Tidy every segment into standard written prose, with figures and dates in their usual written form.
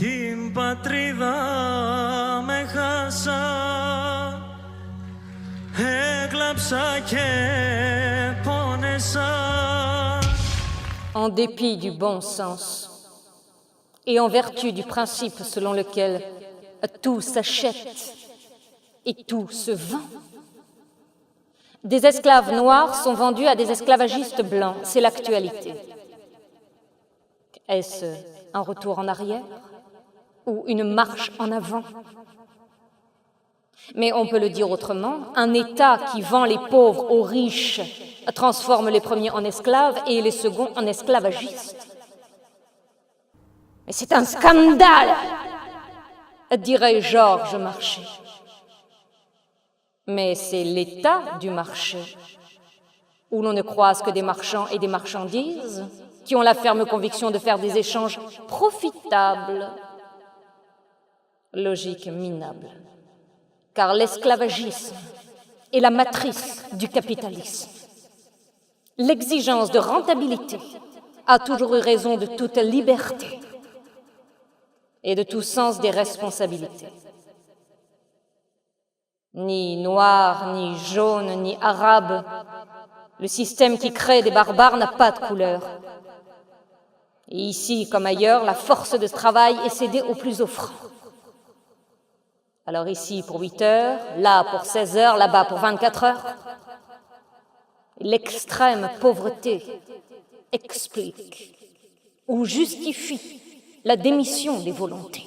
Την πατρίδα με χάσα, έκλαψα και πόνεσα. En dépit du bon sens et en vertu du principe selon lequel tout s'achète et tout se vend, des esclaves noirs sont vendus à des esclavagistes blancs. C'est l'actualité. Est-ce un retour en arrière ou une marche en avant? Mais on peut le dire autrement, un État qui vend les pauvres aux riches transforme les premiers en esclaves et les seconds en esclavagistes. Mais c'est un scandale, dirait Georges Marchais. Mais c'est l'état du marché, où l'on ne croise que des marchands et des marchandises qui ont la ferme conviction de faire des échanges profitables. Logique minable, car l'esclavagisme est la matrice du capitalisme. L'exigence de rentabilité a toujours eu raison de toute liberté et de tout sens des responsabilités. Ni noir, ni jaune, ni arabe, le système qui crée des barbares n'a pas de couleur. Et ici, comme ailleurs, la force de travail est cédée aux plus offrants. Alors ici pour 8 heures, là pour 16 heures, là-bas pour 24 heures. L'extrême pauvreté explique ou justifie la démission des volontés.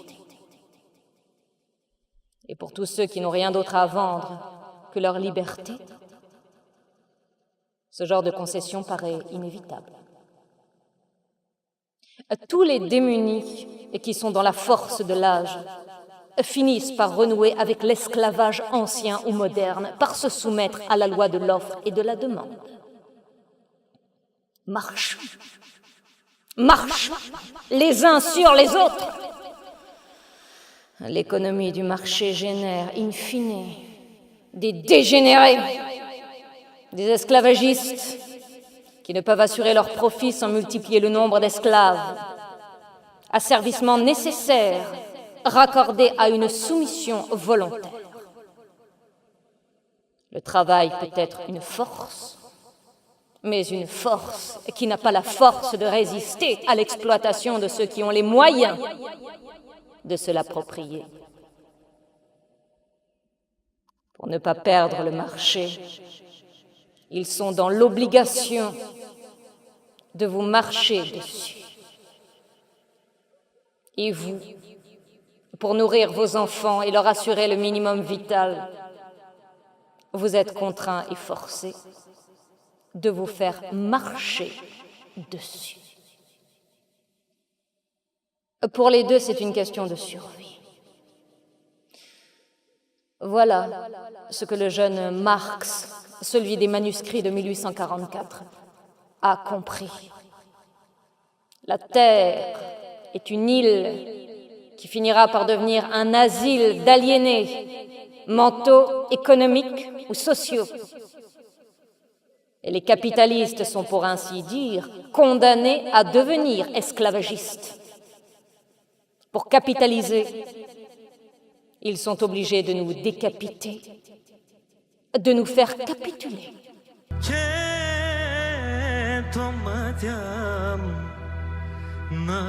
Et pour tous ceux qui n'ont rien d'autre à vendre que leur liberté, ce genre de concession paraît inévitable. Tous les démunis qui sont dans la force de l'âge finissent par renouer avec l'esclavage ancien ou moderne, par se soumettre à la loi de l'offre et de la demande. Marche, marche, les uns sur les autres. L'économie du marché génère, in fine, des dégénérés, des esclavagistes qui ne peuvent assurer leur profit sans multiplier le nombre d'esclaves, asservissement nécessaire raccordé à une soumission volontaire. Le travail peut être une force, mais une force qui n'a pas la force de résister à l'exploitation de ceux qui ont les moyens de se l'approprier. Pour ne pas perdre le marché, ils sont dans l'obligation de vous marcher dessus. Et vous, pour nourrir vos enfants et leur assurer le minimum vital, vous êtes contraints et forcés de vous faire marcher dessus. Pour les deux, c'est une question de survie. Voilà ce que le jeune Marx, celui des manuscrits de 1844, a compris. La Terre est une île qui finira par devenir un asile d'aliénés mentaux, économiques ou sociaux. Et les capitalistes sont, pour ainsi dire, condamnés à devenir esclavagistes. Pour capitaliser, ils sont obligés de nous décapiter, de nous faire capituler. Και το μάτια μου να